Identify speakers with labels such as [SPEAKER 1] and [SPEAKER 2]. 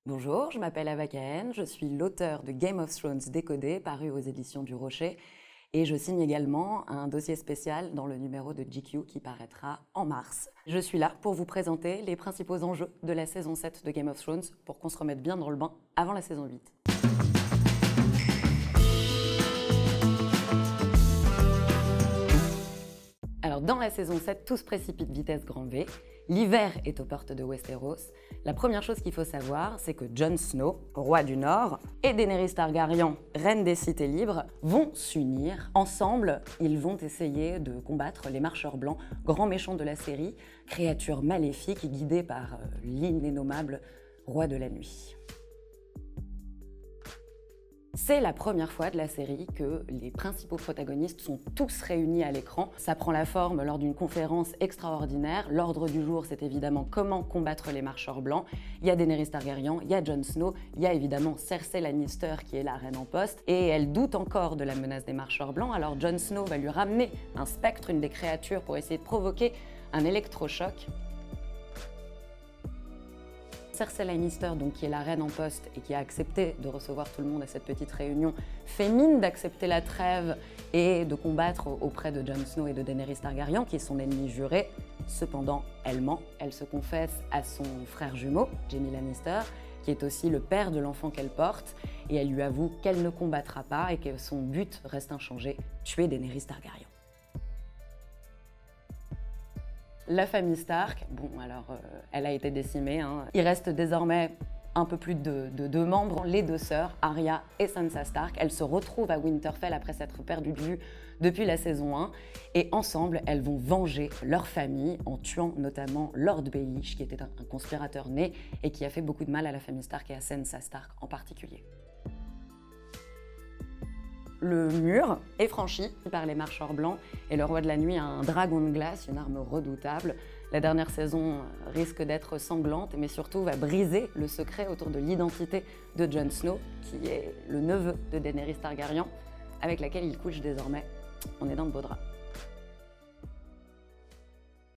[SPEAKER 1] Bonjour, je m'appelle Ava Cahen, je suis l'auteur de Game of Thrones Décodé, paru aux éditions du Rocher, et je signe également un dossier spécial dans le numéro de GQ qui paraîtra en mars. Je suis là pour vous présenter les principaux enjeux de la saison 7 de Game of Thrones pour qu'on se remette bien dans le bain avant la saison 8. Alors dans la saison 7, tout se précipite vitesse grand V. L'hiver est aux portes de Westeros. La première chose qu'il faut savoir, c'est que Jon Snow, roi du Nord, et Daenerys Targaryen, reine des cités libres, vont s'unir. Ensemble, ils vont essayer de combattre les marcheurs blancs, grands méchants de la série, créatures maléfiques guidées par l'innommable roi de la nuit. C'est la première fois de la série que les principaux protagonistes sont tous réunis à l'écran. Ça prend la forme lors d'une conférence extraordinaire. L'ordre du jour, c'est évidemment comment combattre les marcheurs blancs. Il y a Daenerys Targaryen, il y a Jon Snow, il y a évidemment Cersei Lannister qui est la reine en poste. Et elle doute encore de la menace des marcheurs blancs, alors Jon Snow va lui ramener un spectre, une des créatures, pour essayer de provoquer un électrochoc. Cersei Lannister, donc, qui est la reine en poste et qui a accepté de recevoir tout le monde à cette petite réunion, fait mine d'accepter la trêve et de combattre auprès de Jon Snow et de Daenerys Targaryen, qui est son ennemi juré. Cependant, elle ment. Elle se confesse à son frère jumeau, Jaime Lannister, qui est aussi le père de l'enfant qu'elle porte, et elle lui avoue qu'elle ne combattra pas et que son but reste inchangé, tuer Daenerys Targaryen. La famille Stark, bon alors, elle a été décimée. Il reste désormais un peu plus de deux membres, les deux sœurs, Arya et Sansa Stark. Elles se retrouvent à Winterfell après s'être perdues de vue depuis la saison 1. Et ensemble, elles vont venger leur famille en tuant notamment Lord Baelish, qui était un conspirateur né et qui a fait beaucoup de mal à la famille Stark et à Sansa Stark en particulier. Le mur est franchi par les marcheurs blancs et le roi de la nuit a un dragon de glace, une arme redoutable. La dernière saison risque d'être sanglante, mais surtout va briser le secret autour de l'identité de Jon Snow, qui est le neveu de Daenerys Targaryen, avec laquelle il couche désormais. On est dans de beaux draps.